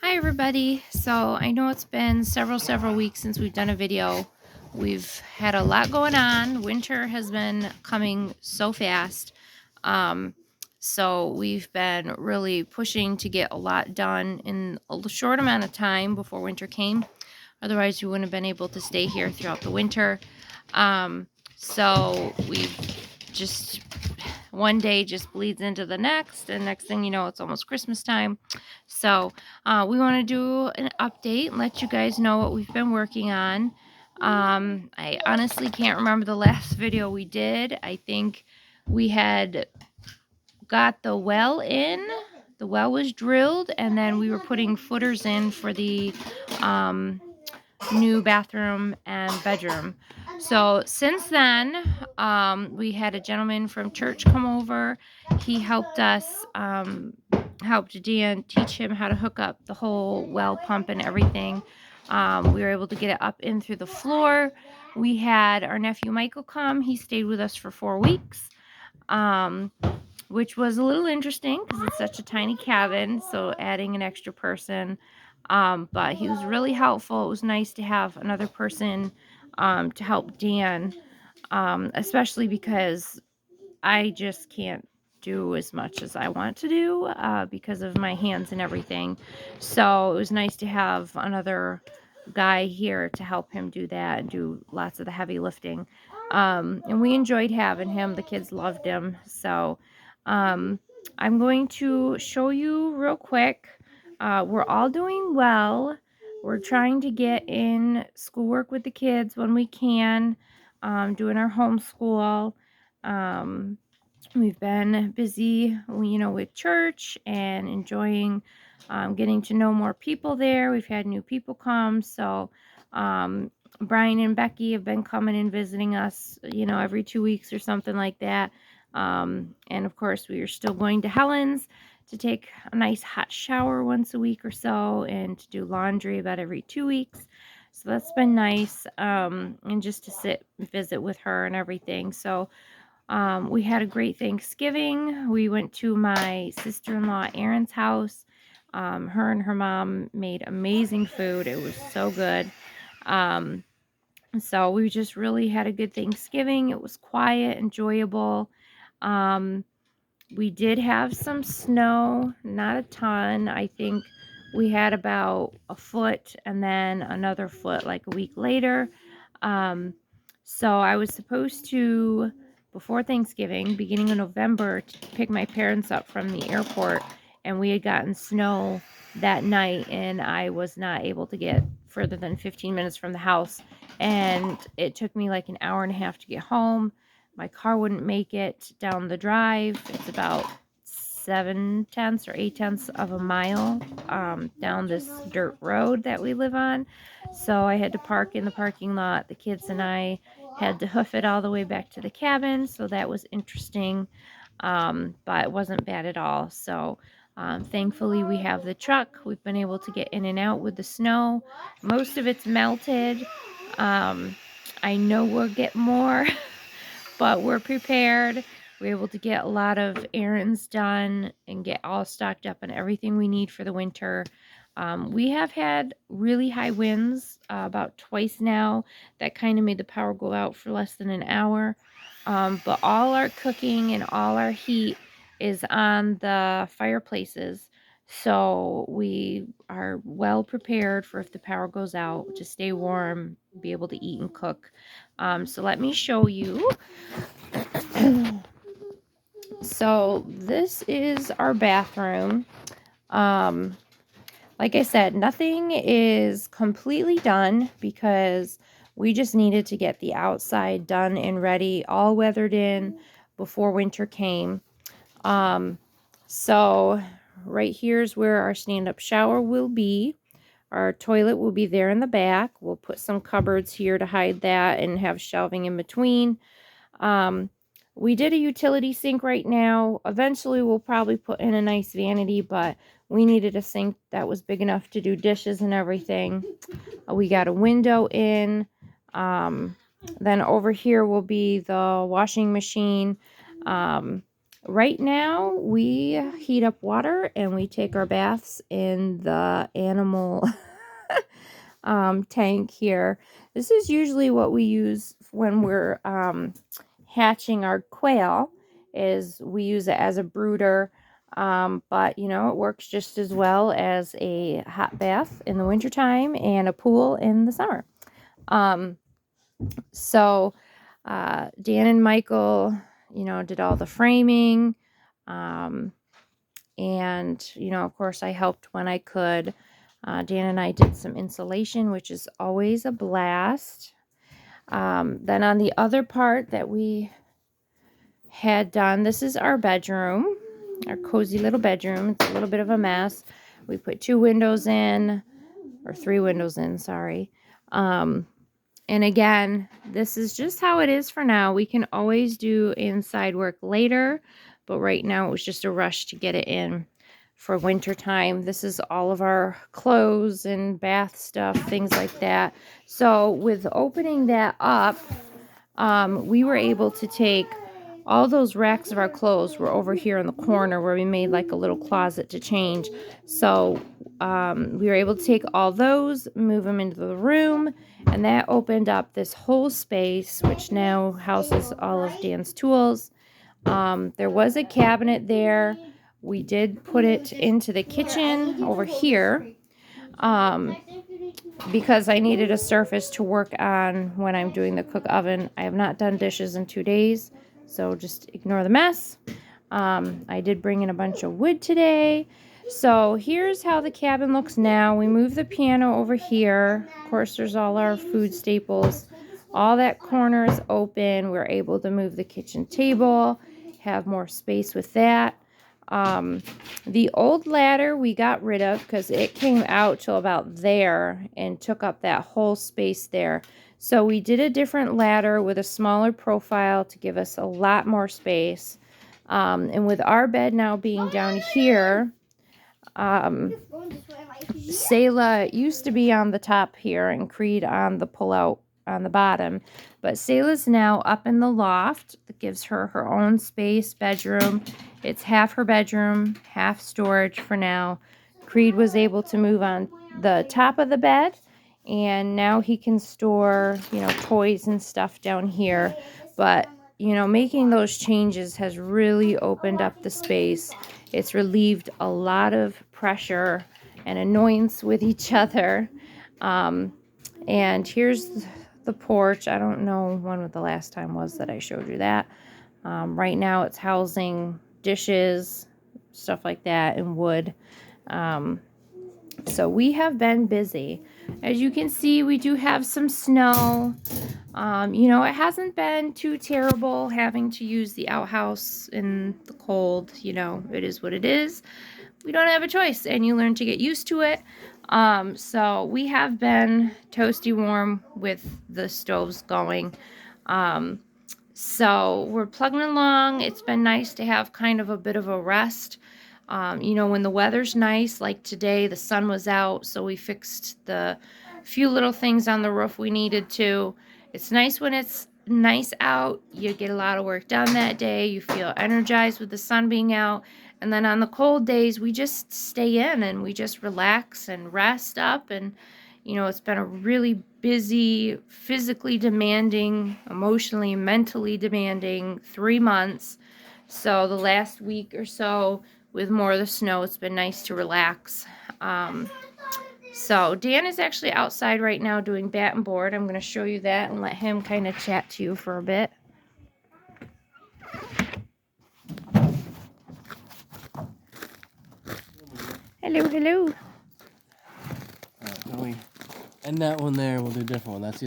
Hi everybody. So I know it's been several weeks since we've done a video. We've had a lot going on. Winter has been coming so fast. Um, so we've been really pushing to get a lot done in a short amount of time before winter came. Otherwise, we wouldn't have been able to stay here throughout the winter. So we've just one day just bleeds into the next, and next thing you know, it's almost Christmas time. So we want to do an update and let you guys know what we've been working on. I honestly can't remember the last video we did. I think we had got the well in. The well was drilled, and then we were putting footers in for the new bathroom and bedroom. So since then, we had a gentleman from church come over. He helped us, helped Dan teach him how to hook up the whole well pump and everything. We were able to get it up in through the floor. We had our nephew Michael come. He stayed with us for 4 weeks. Which was a little interesting because it's such a tiny cabin, so adding an extra person. But he was really helpful. It was nice to have another person to help Dan, especially because I just can't do as much as I want to do because of my hands and everything. So it was nice to have another guy here to help him do that and do lots of the heavy lifting. And we enjoyed having him. The kids loved him. So um, I'm going to show you real quick. We're all doing well. We're trying to get in schoolwork with the kids when we can, doing our homeschool. Um, we've been busy, with church and enjoying getting to know more people there. We've had new people come. So Brian and Becky have been coming and visiting us, every 2 weeks or something like that. And of course, we are still going to Helen's to take a nice hot shower once a week or so and to do laundry about every 2 weeks. So that's been nice. And just to sit and visit with her and everything. So we had a great Thanksgiving. We went to my sister-in-law Erin's house. Her and her mom made amazing food. It was so good. Um, so we just really had a good Thanksgiving. It was quiet, enjoyable. Um, we did have some snow, not a ton. I think we had about a foot and then another foot like a week later. Um, so I was supposed to, before Thanksgiving, beginning of November, to pick my parents up from the airport, and we had gotten snow that night, and I was not able to get further than 15 minutes from the house, and it took me like an hour and a half to get home. My car wouldn't make it down the drive. It's about 7/10 or 8/10 of a mile down this dirt road that we live on. So I had to park in the parking lot. The kids and I had to hoof it all the way back to the cabin. So that was interesting, but it wasn't bad at all. So thankfully, we have the truck. We've been able to get in and out with the snow. Most of it's melted. Um, I know we'll get more, but we're prepared. We're able to get a lot of errands done and get all stocked up on everything we need for the winter. We have had really high winds about twice now. That kind of made the power go out for less than an hour. But all our cooking and all our heat is on the fireplaces. So we are well prepared for if the power goes out to stay warm, be able to eat and cook. So let me show you. So this is our bathroom. Like I said, nothing is completely done because we just needed to get the outside done and ready, all weathered in before winter came. So right here's where our stand-up shower will be. Our toilet will be there in the back. We'll put some cupboards here to hide that and have shelving in between. We did a utility sink right now. Eventually, we'll probably put in a nice vanity, but we needed a sink that was big enough to do dishes and everything. We got a window in. Then over here will be the washing machine. Right now, we heat up water and we take our baths in the animal tank here. This is usually what we use when we're hatching our quail. Is we use it as a brooder, but you know, it works just as well as a hot bath in the wintertime and a pool in the summer. Um, so Dan and Michael, you know, did all the framing. Um, and, you know, of course, I helped when I could. Dan and I did some insulation, which is always a blast. Then on the other part that we had done, this is our bedroom, our cozy little bedroom. It's a little bit of a mess. We put 2 windows in, or 3 windows in, sorry. And again, this is just how it is for now. We can always do inside work later, but right now it was just a rush to get it in for winter time. This is all of our clothes and bath stuff, things like that. So with opening that up, we were able to take all those racks of our clothes were over here in the corner where we made like a little closet to change. So we were able to take all those, move them into the room, and that opened up this whole space, which now houses all of Dan's tools. There was a cabinet there. We did put it into the kitchen over here because I needed a surface to work on when I'm doing the cook oven. I have not done dishes in 2 days, so just ignore the mess. I did bring in a bunch of wood today. So here's how the cabin looks now. We moved the piano over here. Of course, there's all our food staples. All that corner is open. We're able to move the kitchen table, have more space with that. The old ladder we got rid of because it came out till about there and took up that whole space there. So we did a different ladder with a smaller profile to give us a lot more space. And with our bed now being down here, Selah used to be on the top here and Creed on the pullout on the bottom. But Selah's now up in the loft. That gives her her own space, bedroom. It's half her bedroom, half storage for now. Creed was able to move on the top of the bed, and now he can store, you know, toys and stuff down here. But, you know, making those changes has really opened up the space. It's relieved a lot of pressure and annoyance with each other. And here's the porch. I don't know when the last time was that I showed you that. Right now it's housing dishes, stuff like that, and wood. So we have been busy. As you can see, we do have some snow. You know, it hasn't been too terrible having to use the outhouse in the cold. You know, it is what it is. We don't have a choice, and you learn to get used to it. So we have been toasty warm with the stoves going. So we're plugging along. It's been nice to have kind of a bit of a rest. You know, when the weather's nice, like today, the sun was out, so we fixed the few little things on the roof we needed to. It's nice when it's nice out. You get a lot of work done that day. You feel energized with the sun being out. And then on the cold days, we just stay in and we just relax and rest up. And, you know, it's been a really busy, physically demanding, emotionally, mentally demanding 3 months. So the last week or so, with more of the snow, it's been nice to relax. So Dan is actually outside right now doing bat and board. I'm going to show you that and let him kind of chat to you for a bit. Hello, hello. Alright, can we end that one there? We'll do a different one. That's the